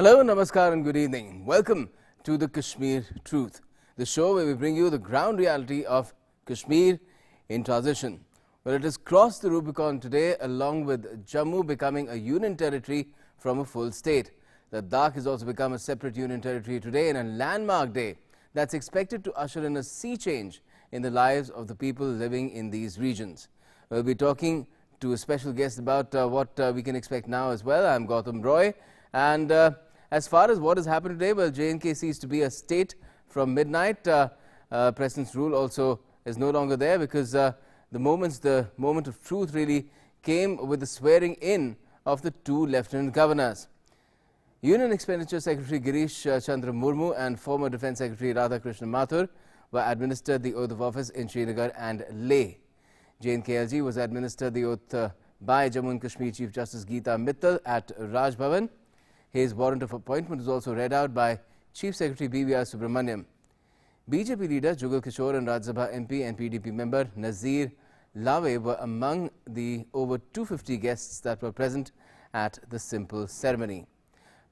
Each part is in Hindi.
Hello, namaskar and good evening. Welcome to the Kashmir Truth, the show where we bring you the ground reality of Kashmir in transition. Well, it has crossed the Rubicon today along with Jammu becoming a union territory from a full state. Ladakh has also become a separate union territory today in a landmark day that's expected to usher in a sea change in the lives of the people living in these regions. We'll be talking to a special guest about what we can expect now as well. I'm Gautam Roy. And as far as what has happened today, well, J&K ceased to be a state from midnight. President's rule also is no longer there because the moment of truth really came with the swearing in of the two lieutenant governors. Union Expenditure Secretary Girish Chandra Murmu and former Defence Secretary Radhakrishnan Mathur were administered the oath of office in Srinagar and Leh. J&KLG was administered the oath by Jammu and Kashmir Chief Justice Geeta Mittal at Raj Bhavan. His warrant of appointment was also read out by Chief Secretary BVR Subramaniam. BJP leader Jugal Kishore and Rajya Sabha MP and PDP member Nazir Lave were among the over 250 guests that were present at the simple ceremony.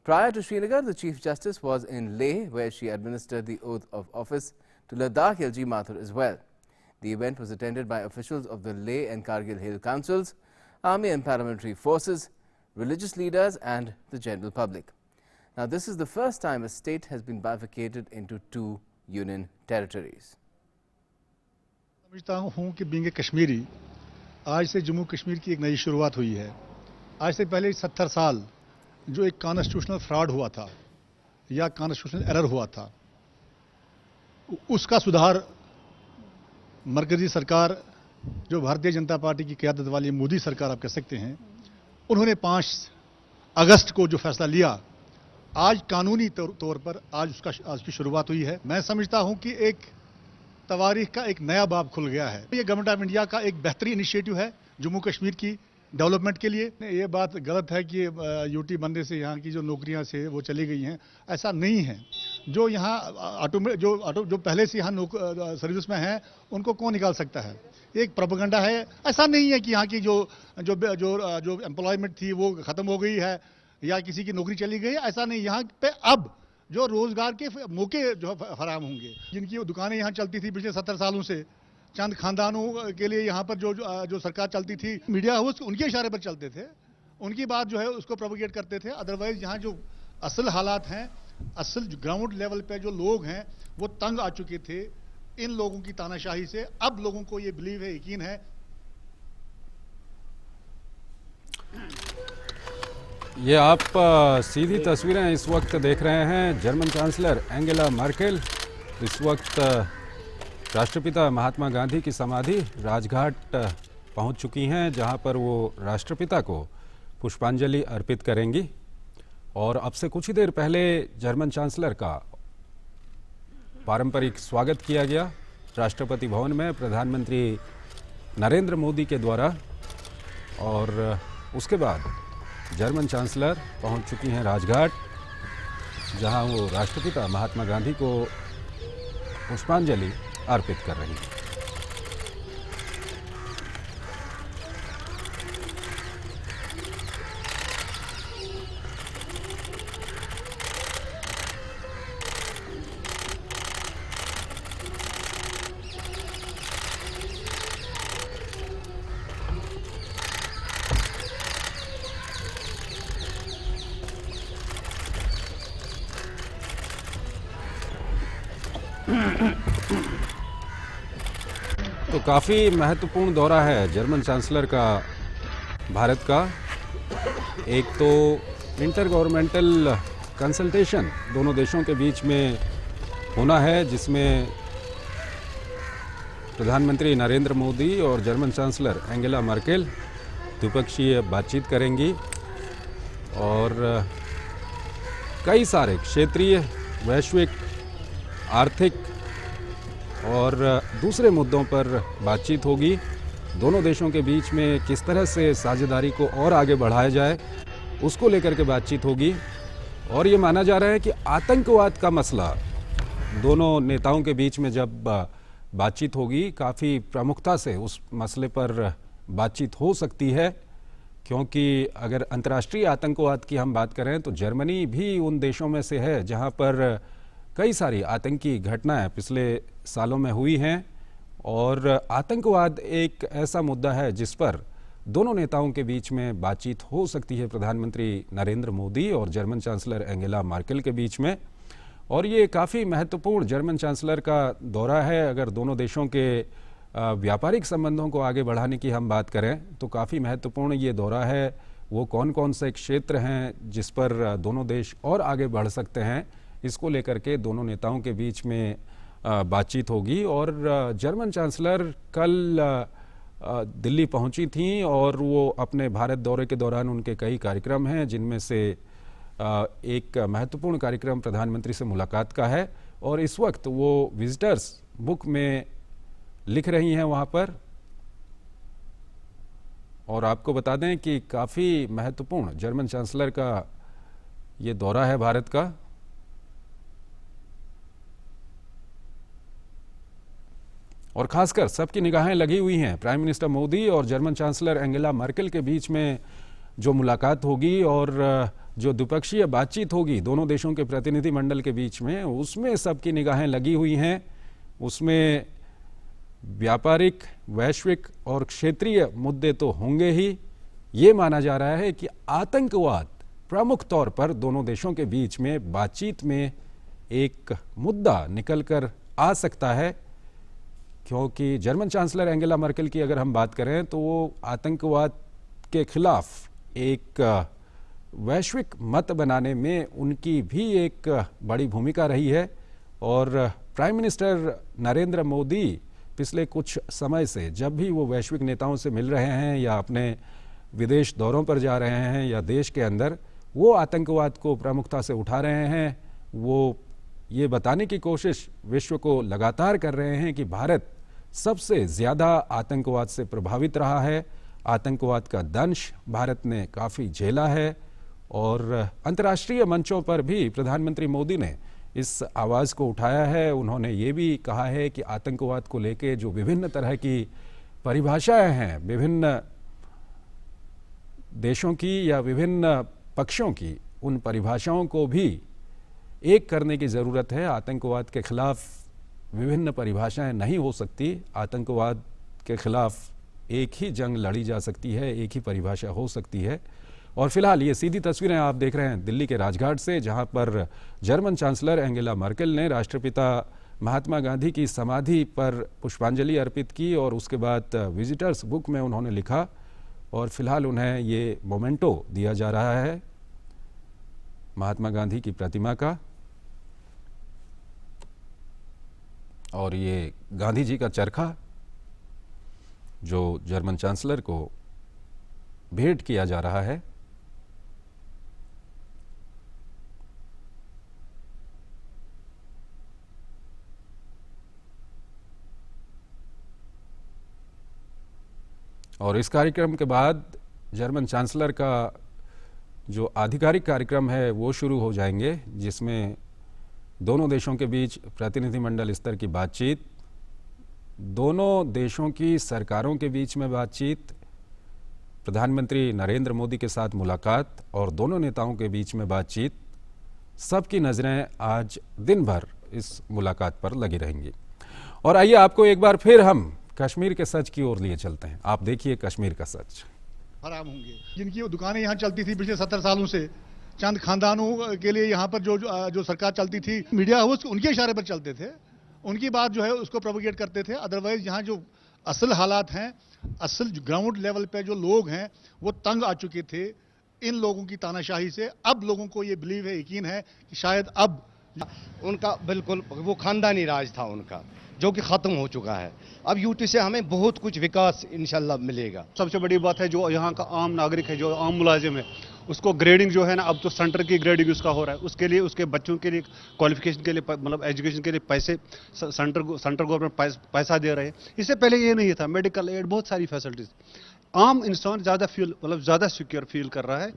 Prior to Srinagar, the Chief Justice was in Leh, where she administered the oath of office to Ladakh LG Mathur as well. The event was attended by officials of the Leh and Kargil Hill Councils, army and paramilitary forces, religious leaders and the general public. Now, this is the first time a state has been bifurcated into two union territories. समझता हूँ कि बीइंग ए कश्मीरी आज से जम्मू कश्मीर की एक नई शुरुआत हुई है। आज से पहले 70 साल जो एक कॉन्स्टिट्यूशनल फ्रॉड हुआ था या कॉन्स्टिट्यूशनल एरर हुआ था, उसका सुधार मरकजी सरकार जो भारतीय जनता पार्टी की क़यादत वाली मोदी सरकार आप कह सकते हैं, उन्होंने 5 अगस्त को जो फैसला लिया, आज कानूनी तौर पर आज की शुरुआत हुई है। मैं समझता हूं कि एक तवारीख का एक नया बाब खुल गया है। ये गवर्नमेंट ऑफ इंडिया का एक बेहतरीन इनिशिएटिव है जम्मू कश्मीर की डेवलपमेंट के लिए। ये बात गलत है कि यूटी बनने से यहाँ की जो नौकरियाँ से वो चली गई हैं, ऐसा नहीं है। जो यहाँ जो पहले से यहाँ सर्विस में हैं, उनको कौन निकाल सकता है? एक प्रोपेगेंडा है। ऐसा नहीं है कि यहाँ की जो एम्प्लॉयमेंट थी वो ख़त्म हो गई है या किसी की नौकरी चली गई है, ऐसा नहीं। यहाँ पे अब जो रोज़गार के मौके जो फराहम होंगे, जिनकी दुकानें यहाँ चलती थी पिछले 70 सालों से, चंद खानदानों के लिए यहाँ पर जो सरकार चलती थी, मीडिया हाउस उनके इशारे पर चलते थे, उनकी बात जो है उसको प्रोपेगेट करते थे। अदरवाइज यहाँ जो असल हालात हैं, असल ग्राउंड लेवल पे जो लोग हैं वो तंग आ चुके थे इन लोगों की तानाशाही से। अब लोगों को ये बिलीव है, यकीन है। ये आप सीधी तस्वीरें इस वक्त देख रहे हैं। जर्मन चांसलर एंगेला मर्केल इस वक्त राष्ट्रपिता महात्मा गांधी की समाधि राजघाट पहुंच चुकी हैं, जहां पर वो राष्ट्रपिता को पुष्पांजलि अर्पित करेंगी। और अब से कुछ ही देर पहले जर्मन चांसलर का पारंपरिक स्वागत किया गया राष्ट्रपति भवन में प्रधानमंत्री नरेंद्र मोदी के द्वारा। और उसके बाद जर्मन चांसलर पहुंच चुकी हैं राजघाट, जहां वो राष्ट्रपिता महात्मा गांधी को पुष्पांजलि अर्पित कर रही हैं। तो काफ़ी महत्वपूर्ण दौरा है जर्मन चांसलर का भारत का। एक तो इंटर गवर्नमेंटल कंसल्टेशन दोनों देशों के बीच में होना है, जिसमें प्रधानमंत्री नरेंद्र मोदी और जर्मन चांसलर एंगेला मर्केल द्विपक्षीय बातचीत करेंगी और कई सारे क्षेत्रीय, वैश्विक, आर्थिक और दूसरे मुद्दों पर बातचीत होगी। दोनों देशों के बीच में किस तरह से साझेदारी को और आगे बढ़ाया जाए, उसको लेकर के बातचीत होगी। और ये माना जा रहा है कि आतंकवाद का मसला दोनों नेताओं के बीच में जब बातचीत होगी, काफ़ी प्रमुखता से उस मसले पर बातचीत हो सकती है, क्योंकि अगर अंतर्राष्ट्रीय आतंकवाद की हम बात करें तो जर्मनी भी उन देशों में से है जहां पर कई सारी आतंकी घटनाएं पिछले सालों में हुई हैं। और आतंकवाद एक ऐसा मुद्दा है जिस पर दोनों नेताओं के बीच में बातचीत हो सकती है, प्रधानमंत्री नरेंद्र मोदी और जर्मन चांसलर एंगेला मार्केल के बीच में। और ये काफ़ी महत्वपूर्ण जर्मन चांसलर का दौरा है। अगर दोनों देशों के व्यापारिक संबंधों को आगे बढ़ाने की हम बात करें तो काफ़ी महत्वपूर्ण ये दौरा है। वो कौन कौन से क्षेत्र हैं जिस पर दोनों देश और आगे बढ़ सकते हैं, इसको लेकर के दोनों नेताओं के बीच में बातचीत होगी। और जर्मन चांसलर कल दिल्ली पहुंची थीं और वो अपने भारत दौरे के दौरान उनके कई कार्यक्रम हैं, जिनमें से एक महत्वपूर्ण कार्यक्रम प्रधानमंत्री से मुलाकात का है। और इस वक्त वो विजिटर्स बुक में लिख रही हैं वहाँ पर। और आपको बता दें कि काफ़ी महत्वपूर्ण जर्मन चांसलर का ये दौरा है भारत का। और खासकर सबकी निगाहें लगी हुई हैं प्राइम मिनिस्टर मोदी और जर्मन चांसलर एंगेला मार्केल के बीच में जो मुलाकात होगी और जो द्विपक्षीय बातचीत होगी दोनों देशों के प्रतिनिधि मंडल के बीच में, उसमें सबकी निगाहें लगी हुई हैं। उसमें व्यापारिक, वैश्विक और क्षेत्रीय मुद्दे तो होंगे ही। ये माना जा रहा है कि आतंकवाद प्रमुख तौर पर दोनों देशों के बीच में बातचीत में एक मुद्दा निकल कर आ सकता है, क्योंकि जर्मन चांसलर एंगेला मार्केल की अगर हम बात करें तो वो आतंकवाद के खिलाफ एक वैश्विक मत बनाने में उनकी भी एक बड़ी भूमिका रही है। और प्राइम मिनिस्टर नरेंद्र मोदी पिछले कुछ समय से जब भी वो वैश्विक नेताओं से मिल रहे हैं या अपने विदेश दौरों पर जा रहे हैं या देश के अंदर, वो आतंकवाद को प्रमुखता से उठा रहे हैं। वो ये बताने की कोशिश विश्व को लगातार कर रहे हैं कि भारत सबसे ज़्यादा आतंकवाद से प्रभावित रहा है, आतंकवाद का दंश भारत ने काफ़ी झेला है। और अंतर्राष्ट्रीय मंचों पर भी प्रधानमंत्री मोदी ने इस आवाज़ को उठाया है। उन्होंने ये भी कहा है कि आतंकवाद को लेके जो विभिन्न तरह की परिभाषाएं हैं विभिन्न देशों की या विभिन्न पक्षों की, उन परिभाषाओं को भी एक करने की ज़रूरत है। आतंकवाद के खिलाफ विभिन्न परिभाषाएं नहीं हो सकती। आतंकवाद के खिलाफ एक ही जंग लड़ी जा सकती है, एक ही परिभाषा हो सकती है। और फिलहाल ये सीधी तस्वीरें आप देख रहे हैं दिल्ली के राजघाट से, जहां पर जर्मन चांसलर एंगेला मार्केल ने राष्ट्रपिता महात्मा गांधी की समाधि पर पुष्पांजलि अर्पित की और उसके बाद विजिटर्स बुक में उन्होंने लिखा। और फिलहाल उन्हें ये मोमेंटो दिया जा रहा है महात्मा गांधी की प्रतिमा का। और ये गांधी जी का चरखा जो जर्मन चांसलर को भेंट किया जा रहा है। और इस कार्यक्रम के बाद जर्मन चांसलर का जो आधिकारिक कार्यक्रम है वो शुरू हो जाएंगे, जिसमें दोनों देशों के बीच प्रतिनिधिमंडल स्तर की बातचीत, दोनों देशों की सरकारों के बीच में बातचीत, प्रधानमंत्री नरेंद्र मोदी के साथ मुलाकात और दोनों नेताओं के बीच में बातचीत। सबकी नज़रें आज दिन भर इस मुलाकात पर लगी रहेंगी। और आइए आपको एक बार फिर हम कश्मीर के सच की ओर लिए चलते हैं। आप देखिए कश्मीर का सच। हराम होंगे जिनकी दुकानें यहाँ चलती थी पिछले 70 सालों से, चंद खानदानों के लिए यहाँ पर जो सरकार चलती थी, मीडिया हाउस उनके इशारे पर चलते थे, उनकी बात जो है उसको प्रोपोगेट करते थे। अदरवाइज यहाँ जो असल हालात हैं, असल ग्राउंड लेवल पे जो लोग हैं वो तंग आ चुके थे इन लोगों की तानाशाही से। अब लोगों को ये बिलीव है, यकीन है कि शायद अब उनका बिल्कुल वो खानदानी राज था उनका, जो कि ख़त्म हो चुका है। अब यूटी से हमें बहुत कुछ विकास इंशाल्लाह मिलेगा। सबसे बड़ी बात है जो यहाँ का आम नागरिक है, जो आम मुलाजिम है, उसको ग्रेडिंग जो है ना, अब तो सेंटर की ग्रेडिंग उसका हो रहा है। उसके लिए उसके बच्चों के लिए क्वालिफिकेशन के लिए मतलब एजुकेशन के लिए पैसे सेंटर गवर्नमेंट पैसा दे रहे हैं। इससे पहले ये नहीं था, मेडिकल एड, बहुत सारी फैसिलिटीज। आम इंसान ज़्यादा फील मतलब ज़्यादा सिक्योर फील कर रहा है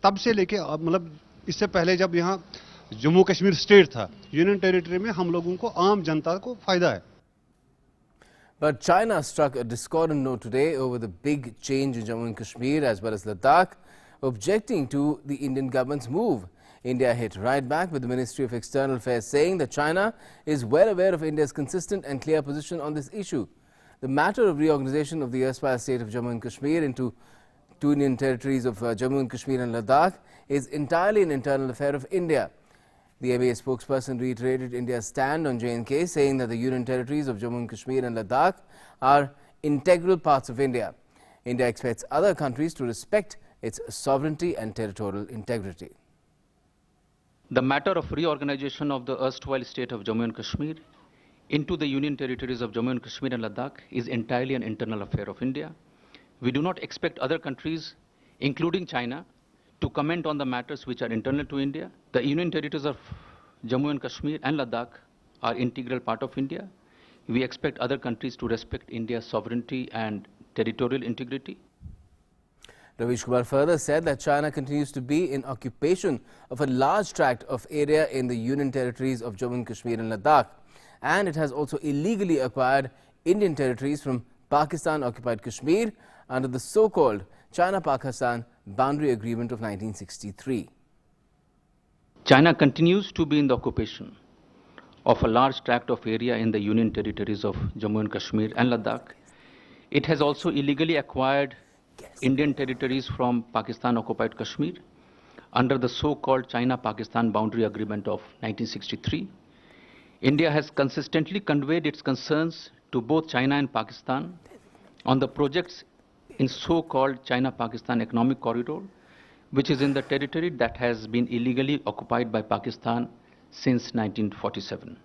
तब से लेके मतलब इससे पहले जब यहाँ जम्मू कश्मीर स्टेट था, यूनियन टेरिटरी में हम लोगों को आम जनता को फायदा है। But China struck a discordant note today over the big change in Jammu and Kashmir as well as Ladakh, objecting to the Indian government's move. India hit right back with the Ministry of External Affairs saying that China is well aware of India's consistent and clear position on this issue. The matter of reorganization of the erstwhile state of Jammu and Kashmir into two Union territories of Jammu and Kashmir and Ladakh is entirely an internal affair of India. The MAA spokesperson reiterated India's stand on J&K, saying that the Union territories of Jammu and Kashmir and Ladakh are integral parts of India. India expects other countries to respect its sovereignty and territorial integrity. The matter of reorganization of the erstwhile state of Jammu and Kashmir into the Union territories of Jammu and Kashmir and Ladakh is entirely an internal affair of India. We do not expect other countries, including China, to comment on the matters which are internal to India. The Union territories of Jammu and Kashmir and Ladakh are integral part of India. We expect other countries to respect India's sovereignty and territorial integrity. Ravish Kumar further said that China continues to be in occupation of a large tract of area in the Union territories of Jammu and Kashmir and Ladakh, and it has also illegally acquired Indian territories from Pakistan-occupied Kashmir under the so-called China-Pakistan Boundary Agreement of 1963. China continues to be in the occupation of a large tract of area in the Union territories of Jammu and Kashmir and Ladakh. It has also illegally acquired Indian territories from Pakistan-occupied Kashmir under the so-called China-Pakistan Boundary Agreement of 1963. India has consistently conveyed its concerns to both China and Pakistan on the projects in so-called China-Pakistan Economic Corridor, which is in the territory that has been illegally occupied by Pakistan since 1947.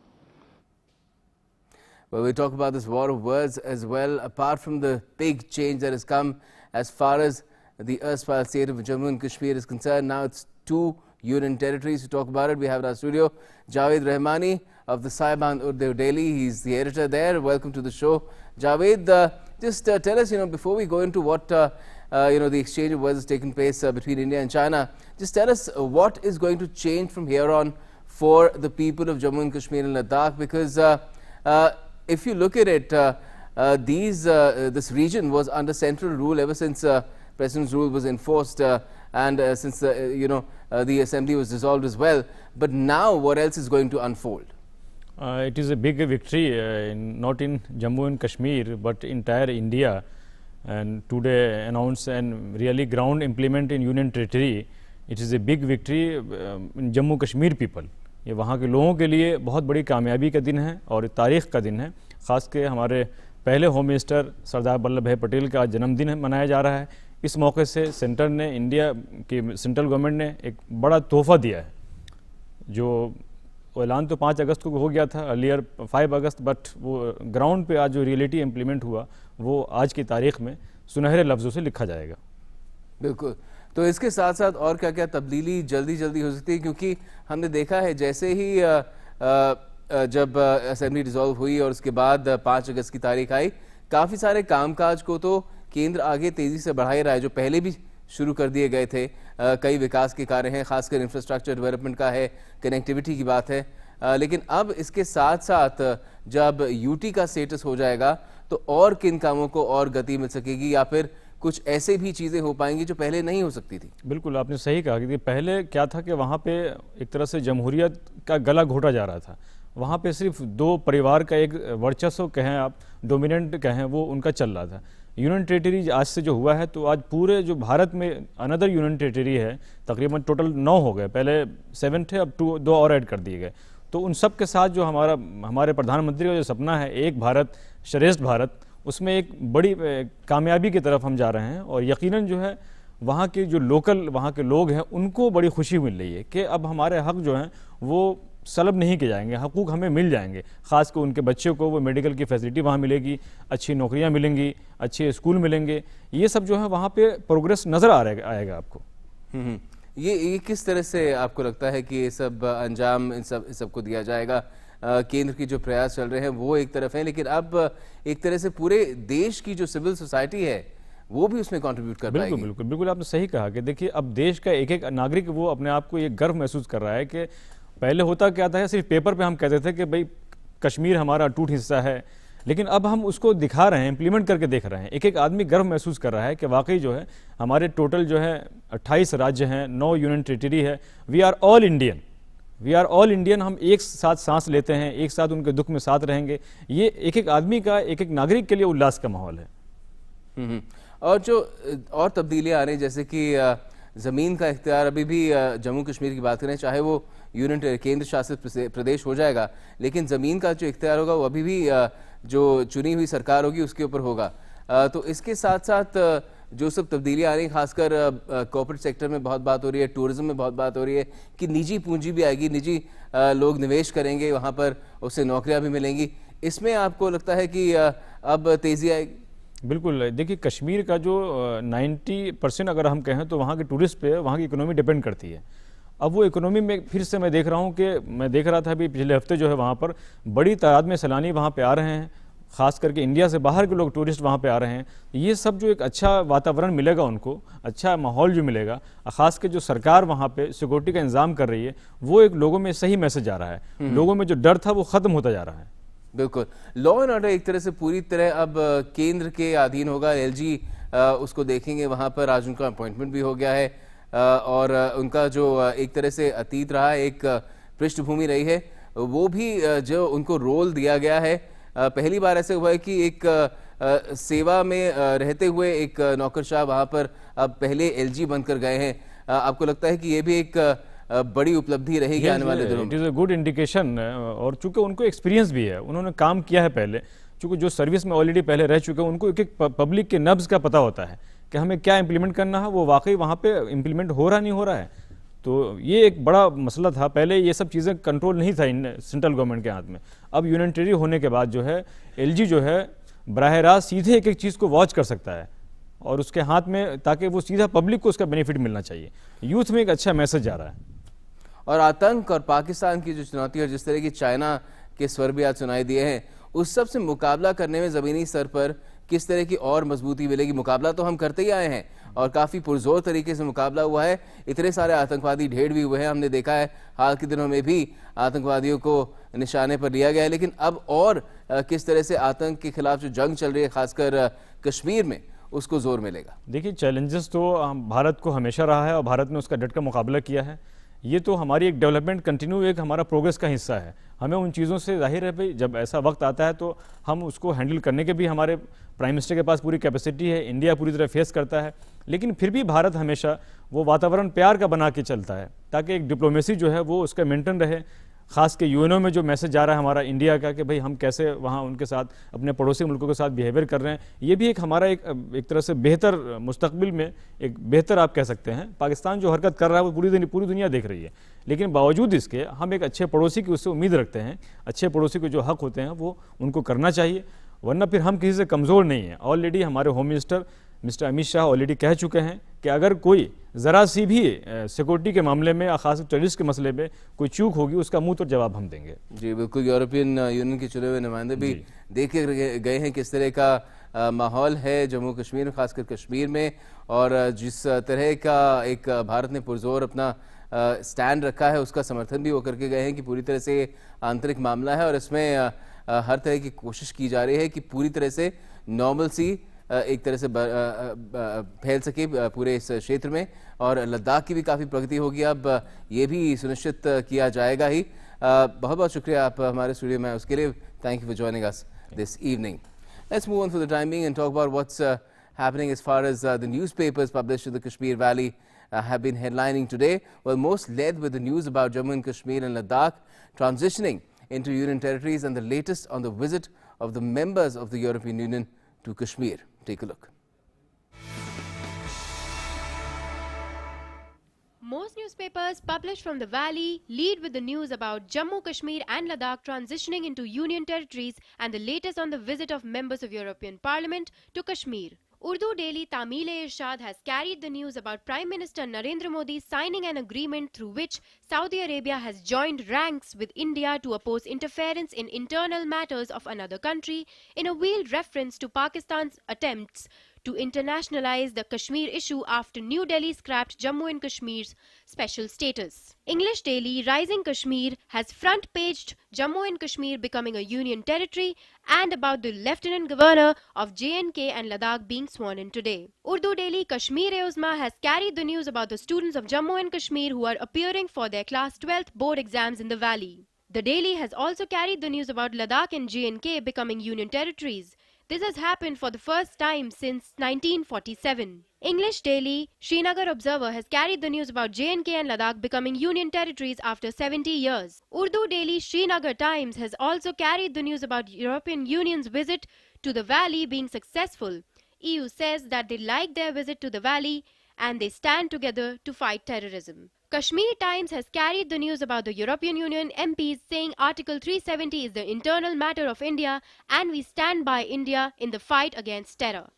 Well, we talk about this war of words as well. Apart from the big change that has come as far as the erstwhile state of Jammu and Kashmir is concerned, now it's two Union territories. To talk about it, we have in our studio Javed Rahmani of the Sahiban Urdu Daily. He's the editor there. Welcome to the show, Javed. Just tell us, before we go into what the exchange of words has taken place between India and China, just tell us what is going to change from here on for the people of Jammu and Kashmir and Ladakh, because if you look at it, this region was under central rule ever since President's rule was enforced and since the assembly was dissolved as well. But now what else is going to unfold? It is a big victory, not in Jammu and Kashmir, but entire India. And today announced and really ground implement in Union Territory. It is a big victory in Jammu Kashmir people. ये वहाँ के लोगों के लिए बहुत बड़ी कामयाबी का दिन है और तारीख़ का दिन है। ख़ास के हमारे पहले होम मिनिस्टर सरदार वल्लभ भाई पटेल का जन्मदिन मनाया जा रहा है। इस मौके से सेंटर ने, इंडिया की सेंट्रल गवर्नमेंट ने एक बड़ा तोहफ़ा दिया है। जो ऐलान तो 5 अगस्त को हो गया था, अर्लियर 5 अगस्त, बट वो ग्राउंड पे आज जो रियलिटी इम्प्लीमेंट हुआ वो आज की तारीख़ में सुनहरे लफ्ज़ों से लिखा जाएगा। बिल्कुल। तो इसके साथ साथ और क्या क्या तब्दीली जल्दी हो सकती है, क्योंकि हमने देखा है जैसे ही जब असेंबली डिसॉल्व हुई और उसके बाद 5 अगस्त की तारीख आई, काफ़ी सारे कामकाज को तो केंद्र आगे तेज़ी से बढ़ा ही रहा है, जो पहले भी शुरू कर दिए गए थे। कई विकास के कार्य हैं, खासकर इंफ्रास्ट्रक्चर डेवलपमेंट का है, कनेक्टिविटी की बात है। लेकिन अब इसके साथ साथ जब यूटी का स्टेटस हो जाएगा तो और किन कामों को और गति मिल सकेगी, या फिर कुछ ऐसे भी चीज़ें हो पाएंगी जो पहले नहीं हो सकती थी? बिल्कुल, आपने सही कहा कि पहले क्या था कि वहाँ पे एक तरह से जमहूरियत का गला घोटा जा रहा था। वहाँ पे सिर्फ 2 परिवार का एक वर्चस्व कहें आप, डोमिनेंट कहें, वो उनका चल रहा था। यूनियन टेरिटरी आज से जो हुआ है, तो आज पूरे जो भारत में अनदर यूनियन टेरिटरी है, तकरीबन टोटल 9 हो गए, पहले 7 थे, अब 2 और ऐड कर दिए गए। तो उन सब के साथ जो हमारे प्रधानमंत्री का जो सपना है, एक भारत श्रेष्ठ भारत, उसमें एक बड़ी कामयाबी की तरफ हम जा रहे हैं। और यकीनन जो है वहाँ के जो लोकल वहाँ के लोग हैं, उनको बड़ी खुशी मिल रही है कि अब हमारे हक जो हैं वो सलब नहीं किए जाएंगे, हकूक़ हमें मिल जाएंगे। ख़ास कर उनके बच्चों को वो मेडिकल की फैसिलिटी वहाँ मिलेगी, अच्छी नौकरियाँ मिलेंगी, अच्छे स्कूल मिलेंगे। ये सब जो है वहाँ पे प्रोग्रेस नज़र आएगा आपको। ये किस तरह से आपको लगता है कि ये सब अंजाम इन सब को दिया जाएगा? केंद्र की जो प्रयास चल रहे हैं वो एक तरफ है, लेकिन अब एक तरह से पूरे देश की जो सिविल सोसाइटी है वो भी उसमें कंट्रीब्यूट कर पाएगी। बिल्कुल आपने सही कहा कि देखिए अब देश का एक नागरिक वो अपने आप को ये गर्व महसूस कर रहा है कि पहले होता क्या था, सिर्फ पेपर पे हम कहते थे कि भाई कश्मीर हमारा अटूट हिस्सा है, लेकिन अब हम उसको दिखा रहे हैं, इम्प्लीमेंट करके देख रहे हैं। एक एक आदमी गर्व महसूस कर रहा है कि वाकई जो है हमारे टोटल जो है 28 राज्य हैं, 9 यूनियन टेरिटरी है, we are all Indian, we are all Indian. हम एक साथ सांस लेते हैं, एक साथ उनके दुख में साथ रहेंगे। ये एक एक आदमी का, एक एक नागरिक के लिए उल्लास का माहौल है। और जो और तब्दीलियाँ आ रही हैं, जैसे कि ज़मीन का इख्तियार अभी भी जम्मू कश्मीर की बात करें, चाहे वो यूनियन केंद्र शासित प्रदेश हो जाएगा, लेकिन ज़मीन का जो इख्तियार होगा वो अभी भी जो चुनी हुई सरकार होगी उसके ऊपर होगा। तो इसके साथ साथ जो सब तब्दीलियाँ आ रही हैं, खासकर कॉर्पोरेट सेक्टर में बहुत बात हो रही है, टूरिज्म में बहुत बात हो रही है कि निजी पूंजी भी आएगी, निजी लोग निवेश करेंगे वहाँ पर, उससे नौकरियाँ भी मिलेंगी। इसमें आपको लगता है कि अब तेज़ी आएगी? बिल्कुल, देखिए कश्मीर का जो 90% अगर हम कहें तो वहाँ के टूरिस्ट पे वहाँ की इकोनॉमी डिपेंड करती है। अब वो इकोनॉमी में फिर से मैं देख रहा हूँ कि मैं देख रहा था अभी पिछले हफ्ते जो है वहाँ पर बड़ी तादाद में सैलानी वहाँ पे आ रहे हैं, ख़ास करके इंडिया से बाहर के लोग टूरिस्ट वहाँ पे आ रहे हैं। ये सब जो एक अच्छा वातावरण मिलेगा उनको, अच्छा माहौल जो मिलेगा, ख़ास कर जो सरकार वहाँ पे सिक्योरिटी का इंतजाम कर रही है, वो एक लोगों में सही मैसेज आ रहा है। लोगों में जो डर था वो ख़त्म होता जा रहा है। बिल्कुल, लॉ एंड ऑर्डर एक तरह से पूरी तरह अब केंद्र के अधीन होगा। एलजी उसको देखेंगे, वहाँ पर आज उनका अपॉइंटमेंट भी हो गया है और उनका जो एक तरह से अतीत रहा है, एक पृष्ठभूमि रही है, वो भी जो उनको रोल दिया गया है। पहली बार ऐसे हुआ है कि एक सेवा में रहते हुए एक नौकरशाह वहाँ पर अब पहले एलजी बनकर गए हैं। आपको लगता है कि ये भी एक बड़ी उपलब्धि रहेगी आने वाले दिनों में? It is a good indication, और चूंकि उनको एक्सपीरियंस भी है, उन्होंने काम किया है पहले, चूंकि जो सर्विस में ऑलरेडी पहले रह चुके हैं, उनको एक एक पब्लिक के नब्ज का पता होता है कि हमें क्या इंप्लीमेंट करना है, वो वाकई वहाँ पे इंप्लीमेंट हो रहा नहीं हो रहा है। तो ये एक बड़ा मसला था, पहले ये सब चीज़ें कंट्रोल नहीं था सेंट्रल गवर्नमेंट के हाथ में। अब यूनियन टेरिटरी होने के बाद जो है एलजी जो है बराह रास्त सीधे एक एक चीज़ को वॉच कर सकता है और उसके हाथ में, ताकि वो सीधा पब्लिक को उसका बेनिफिट मिलना चाहिए। यूथ में एक अच्छा मैसेज जा रहा है। और आतंक और पाकिस्तान की जो चुनौती और जिस तरह की चाइना के स्वर भी आज सुनाई दिए हैं, उस सब से मुकाबला करने में ज़मीनी स्तर पर किस तरह की और मजबूती मिलेगी? मुकाबला तो हम करते ही आए हैं और काफ़ी पुरजोर तरीके से मुकाबला हुआ है। इतने सारे आतंकवादी ढेर भी हुए हैं, हमने देखा है हाल के दिनों में भी आतंकवादियों को निशाने पर लिया गया है। लेकिन अब और किस तरह से आतंक के खिलाफ जो जंग चल रही है, खासकर कश्मीर में, उसको जोर मिलेगा? देखिए, चैलेंजेस तो भारत को हमेशा रहा है और भारत ने उसका डट का मुकाबला किया है। ये तो हमारी एक डेवलपमेंट कंटिन्यू, एक हमारा प्रोग्रेस का हिस्सा है। हमें उन चीज़ों से जाहिर है भाई, जब ऐसा वक्त आता है तो हम उसको हैंडल करने के भी हमारे प्राइम मिनिस्टर के पास पूरी कैपेसिटी है, इंडिया पूरी तरह फेस करता है। लेकिन फिर भी भारत हमेशा वो वातावरण प्यार का बना के चलता है, ताकि एक डिप्लोमेसी जो है वो उसका मेंटेन रहे। खास के यूएनओ में जो मैसेज जा रहा है हमारा इंडिया का कि भाई हम कैसे वहाँ उनके साथ, अपने पड़ोसी मुल्कों के साथ बिहेवियर कर रहे हैं, ये भी एक हमारा एक तरह से बेहतर मुस्तकबिल में एक बेहतर आप कह सकते हैं। पाकिस्तान जो हरकत कर रहा है वो पूरी दुनिया देख रही है, लेकिन बावजूद इसके हम एक अच्छे पड़ोसी की उससे उम्मीद रखते हैं। अच्छे पड़ोसी को जो हक होते हैं वो उनको करना चाहिए, वरना फिर हम किसी से कमज़ोर नहीं हैं। ऑलरेडी हमारे home minister mister Amit Shah already कह चुके हैं कि अगर कोई ज़रा सी भी सिक्योरिटी के मामले में, खास टेररिस्ट के मसले में कोई चूक होगी, उसका मुंह तो जवाब हम देंगे। जी बिल्कुल, यूरोपियन यूनियन के चुने हुए नुमाइंदे भी देखे गए हैं किस तरह का माहौल है जम्मू कश्मीर में, खासकर कश्मीर में, और जिस तरह का एक भारत ने पुरजोर अपना स्टैंड रखा है, उसका समर्थन भी वो करके गए हैं कि पूरी तरह से आंतरिक मामला है और इसमें हर तरह की कोशिश की जा रही है कि पूरी तरह से नॉर्मल सी एक तरह से फैल सके पूरे इस क्षेत्र में, और लद्दाख की भी काफ़ी प्रगति होगी। अब ये भी सुनिश्चित किया जाएगा ही। बहुत बहुत शुक्रिया आप हमारे स्टूडियो में, उसके लिए thank you for joining us this evening. Let's move on for the time being and talk about what's happening as far as the newspapers published in the Kashmir Valley have been headlining today. Well, most led with the news about Jammu and Kashmir and Ladakh transitioning into union territories, and the latest on the visit of the members of the European Union to Kashmir. Take a look. Most newspapers published from the valley lead with the news about Jammu, Kashmir and Ladakh transitioning into union territories, and the latest on the visit of members of European Parliament to Kashmir. Urdu daily Tamil-e-Irshad has carried the news about Prime Minister Narendra Modi signing an agreement through which Saudi Arabia has joined ranks with India to oppose interference in internal matters of another country, in a veiled reference to Pakistan's attempts to internationalize the Kashmir issue after New Delhi scrapped Jammu and Kashmir's special status. English daily Rising Kashmir has front-paged Jammu and Kashmir becoming a union territory and about the Lieutenant Governor of J&K and Ladakh being sworn in today. Urdu daily Kashmir-e-Uzma has carried the news about the students of Jammu and Kashmir who are appearing for their class 12th board exams in the valley. The daily has also carried the news about Ladakh and J&K becoming union territories. This has happened for the first time since 1947. English daily Srinagar Observer has carried the news about J&K and Ladakh becoming union territories after 70 years. Urdu daily Srinagar Times has also carried the news about European Union's visit to the valley being successful. EU says that they like their visit to the valley and they stand together to fight terrorism. Kashmir Times has carried the news about the European Union MPs saying Article 370 is the internal matter of India and we stand by India in the fight against terror.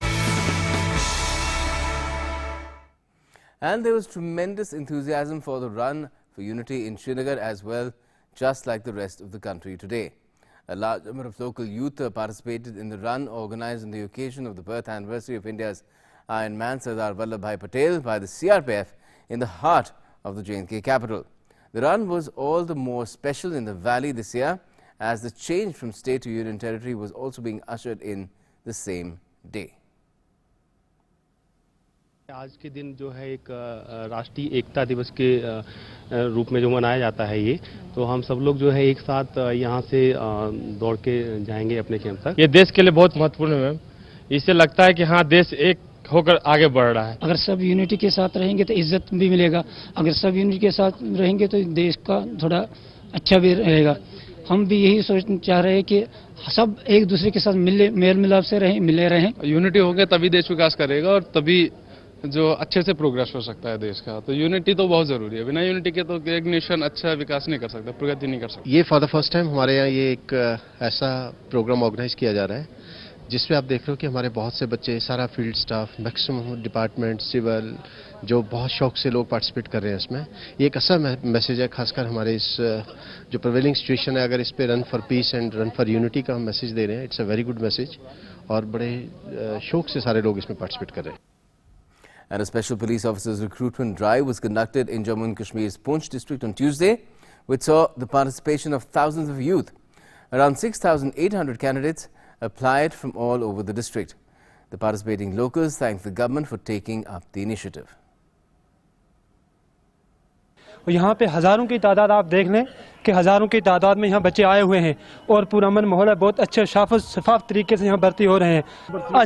And there was tremendous enthusiasm for the run for unity in Srinagar as well, just like the rest of the country today. A large number of local youth participated in the run organized on the occasion of the birth anniversary of India's Iron Man Sardar Vallabhbhai Patel by the CRPF in the heart of the J&K capital. The run was all the more special in the valley this year as the change from state to union territory was also being ushered in the same day. आज के दिन जो है एक राष्ट्रीय एकता दिवस के रूप में जो मनाया जाता है ये, तो हम सब लोग जो है एक साथ यहाँ से दौड़ के जाएंगे अपने कैंप तक। ये देश के लिए बहुत महत्वपूर्ण है मैम। इससे लगता है कि हाँ देश एक होकर आगे बढ़ रहा है। अगर सब यूनिटी के साथ रहेंगे तो इज्जत भी मिलेगा, अगर सब यूनिटी के साथ रहेंगे तो देश का थोड़ा अच्छा भी रहेगा। हम भी यही सोच चाह रहे हैं कि सब एक दूसरे के साथ मेल मिलाप से मिले रहें। यूनिटी होगा तभी देश विकास करेगा और तभी जो अच्छे से प्रोग्रेस हो सकता है देश का। तो यूनिटी तो बहुत जरूरी है, बिना यूनिटी के तो एक नेशन अच्छा विकास नहीं कर सकता, प्रगति नहीं कर सकता। ये फॉर द फर्स्ट टाइम हमारे यहाँ ये एक ऐसा प्रोग्राम ऑर्गेनाइज किया जा रहा है जिसमें आप देख रहे हो कि हमारे बहुत से बच्चे, सारा field staff, maximum department, civil, जो बहुत शौक से लोग पार्टिसिपेट कर रहे हैं इसमें। ये एक अच्छा मैसेज है, खासकर हमारे इस जो प्रिवेलिंग सिचुएशन है, अगर इस पे run for piece and run for unity का हम मैसेज दे रहे हैं। It's a very good message और बड़े शौक से सारे लोग इसमें पार्टिसिपेट कर रहे हैं। And a special police officers recruitment drive was conducted in Jammu and Kashmir's Poonch district on Tuesday, which saw the participation of thousands of youth. Around 6,800 candidates applied from all over the district. The participating locals thanked the government for taking up the initiative. यहाँ पे हज़ारों की तादाद आप देख लें कि हज़ारों की तादाद में यहाँ बच्चे आए हुए हैं और पूरा अमन माहौल है, बहुत अच्छे शफाफ तरीके से यहाँ भर्ती हो रहे हैं।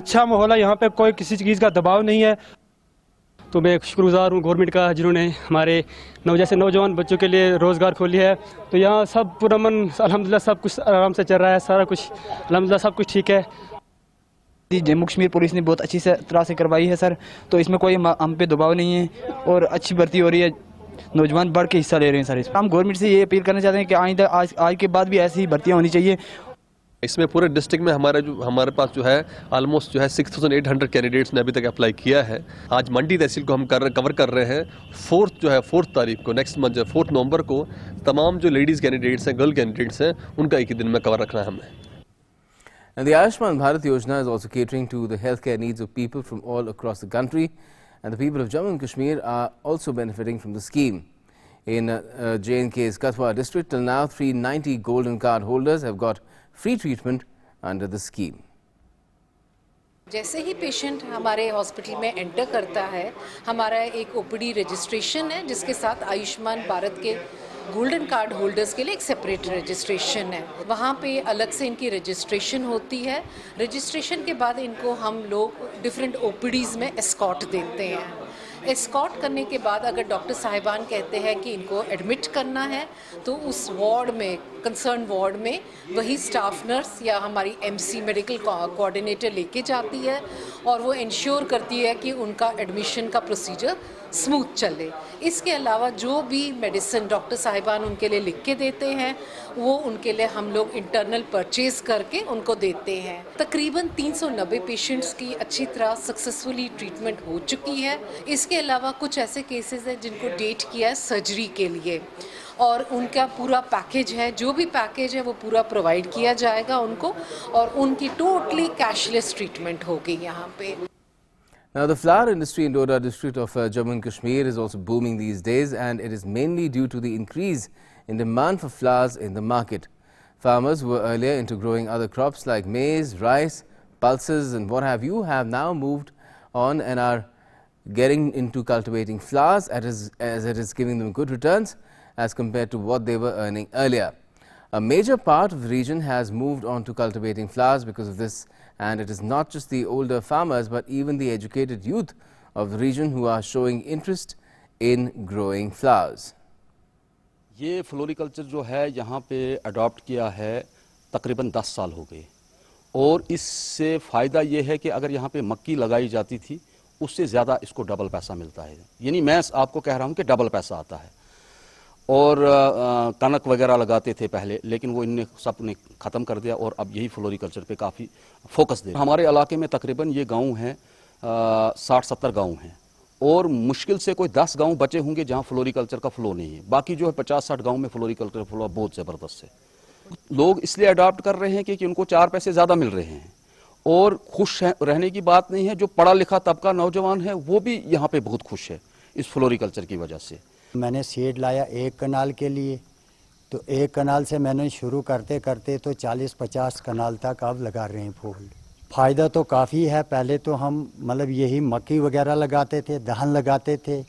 अच्छा माहौल है, यहाँ पे कोई किसी चीज़ का दबाव नहीं है। तो मैं शुक्रगुजार हूँ गवर्नमेंट का जिन्होंने हमारे जैसे नौजवान बच्चों के लिए रोज़गार खोली है। तो यहाँ सब पुरअमन अल्हम्दुलिल्लाह सब कुछ आराम से चल रहा है, सारा कुछ अल्हम्दुलिल्लाह सब कुछ ठीक है। जम्मू कश्मीर पुलिस ने बहुत अच्छी तरह से करवाई है सर, तो इसमें कोई हम पे दबाव नहीं है और अच्छी भर्ती हो रही है, नौजवान बढ़ के हिस्सा ले रहे हैं सर। हम गवर्नमेंट से ये अपील करना चाहते हैं कि आइंदा आज के बाद भी ऐसी ही भर्तियाँ होनी चाहिए। इसमें पूरे डिस्ट्रिक्ट में हमारे पास जो है ऑलमोस्ट जो है 6,800 कैंडिडेट्स ने अभी तक अप्लाई किया है। आज मंडी तहसील को हम कवर कर रहे हैं। 4 तारीख को नेक्स्ट मंथ 4 नवंबर को तमाम जो लेडीज़ कैंडिडेट्स हैं, गर्ल कैंडिडेट्स हैं, उनका एक ही दिन में कवर रखना है हमें। And the Ayushman Bharat Yojana is also catering to the healthcare needs of people from all across the country, and the people of Jammu and Kashmir are also benefiting from the scheme. In J&K's Katwa district, till now 390 golden card holders have got free treatment under the scheme. जैसे ही पेशेंट हमारे हॉस्पिटल में एंटर करता है, हमारा एक ओपीडी रजिस्ट्रेशन है जिसके साथ आयुष्मान भारत के गोल्डन कार्ड होल्डर्स के लिए एक सेपरेट रजिस्ट्रेशन है। वहाँ पे अलग से इनकी रजिस्ट्रेशन होती है। रजिस्ट्रेशन के बाद इनको हम लोग डिफरेंट ओपीडीज़ में एस्कॉर्ट देते हैं। एस्कॉर्ट करने के बाद अगर डॉक्टर साहिबान कहते हैं कि इनको एडमिट करना है तो उस वार्ड में, कंसर्न वार्ड में वही स्टाफ नर्स या हमारी एमसी मेडिकल कोऑर्डिनेटर लेके जाती है और वो इंश्योर करती है कि उनका एडमिशन का प्रोसीजर स्मूथ चले। इसके अलावा जो भी मेडिसिन डॉक्टर साहिबान उनके लिए लिख के देते हैं वो उनके लिए हम लोग इंटरनल परचेज करके उनको देते हैं। तकरीबन 390 पेशेंट्स की अच्छी तरह सक्सेसफुली ट्रीटमेंट हो चुकी है। इसके अलावा कुछ ऐसे केसेस हैं जिनको डेट किया है सर्जरी के लिए और उनका पूरा पैकेज है, जो भी पैकेज है वो पूरा प्रोवाइड किया जाएगा उनको और उनकी टोटली कैशलेस ट्रीटमेंट होगी यहाँ पे। Now, the flower industry in Doda district of Jammu and Kashmir is also booming these days, and it is mainly due to the increase in demand for flowers in the market. Farmers who were earlier into growing other crops like maize, rice, pulses and what have you have now moved on and are getting into cultivating flowers as it is giving them good returns as compared to what they were earning earlier. A major part of the region has moved on to cultivating flowers because of this, and it is not just the older farmers but even the educated youth of the region who are showing interest in growing flowers. ये फ्लोरिकल्चर जो है यहाँ पे अडॉप्ट किया है तकरीबन 10 साल हो गए, और इससे फ़ायदा ये है कि अगर यहाँ पे मक्की लगाई जाती थी उससे ज़्यादा इसको डबल पैसा मिलता है। यानी मैं आपको कह रहा हूँ कि डबल पैसा आता है। और कनक वगैरह लगाते थे पहले, लेकिन वो इनने सब ने ख़त्म कर दिया और अब यही फ्लोरिकल्चर पे काफ़ी फोकस दे। हमारे इलाके में तकरीबन ये गाँव हैं 60-70 गाँव हैं, और मुश्किल से कोई 10 गांव बचे होंगे जहां फ्लोरिकल्चर का फ्लो नहीं है। बाकी जो है 50-60 गांव में फ्लोरिकल्चर फ्लो बहुत ज़बरदस्त है। लोग इसलिए अडॉप्ट कर रहे हैं कि उनको 4 पैसे ज़्यादा मिल रहे हैं, और खुश रहने की बात नहीं है। जो पढ़ा लिखा तबका नौजवान है वो भी यहाँ पे बहुत खुश है इस फ्लोरिकल्चर की वजह से। मैंने सीड लाया 1 कनाल के लिए, तो 1 कनाल से मैंने शुरू करते करते तो 40-50 कनाल तक अब लगा रहे हैं फूल। फ़ायदा तो काफ़ी है। पहले तो हम मतलब यही मक्की वगैरह लगाते थे, दहन लगाते थे,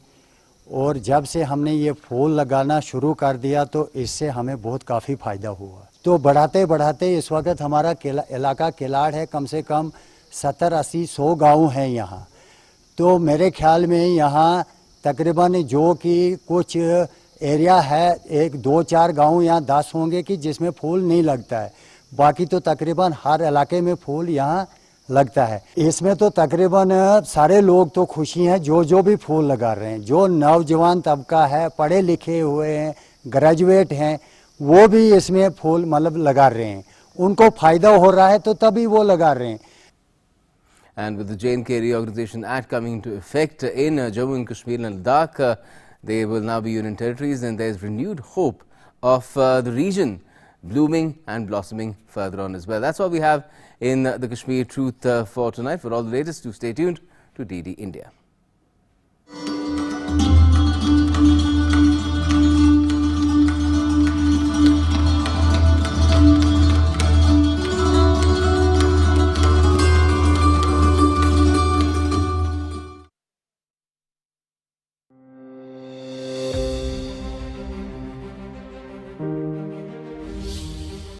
और जब से हमने ये फूल लगाना शुरू कर दिया तो इससे हमें बहुत काफ़ी फ़ायदा हुआ। तो बढ़ाते बढ़ाते इस वक्त हमारा इलाका किलाड़ है, कम से कम 70-80-100 गाँव हैं यहाँ। तो मेरे ख्याल में यहाँ तकरीबन जो कि कुछ एरिया है 1-2-4 गाँव यहाँ 10 होंगे कि जिसमें फूल नहीं लगता है, बाकी तो तकरीबन हर इलाके में फूल यहाँ लगता है। इसमें तो तकरीबन सारे लोग तो खुशी हैं जो भी फूल लगा रहे हैं। जो नौजवान तबका है, पढ़े लिखे हुए हैं, ग्रेजुएट हैं, वो भी इसमें फूल मतलब लगा रहे हैं। उनको फ़ायदा हो रहा है तो तभी वो लगा रहे हैं। And with the J&K Reorganization Act coming into effect in Jammu and Kashmir and Ladakh, they will now be union territories, and there is renewed hope of the region blooming and blossoming further on as well. That's what we have in the Kashmir Truth for tonight. For all the latest, do stay tuned to DD India.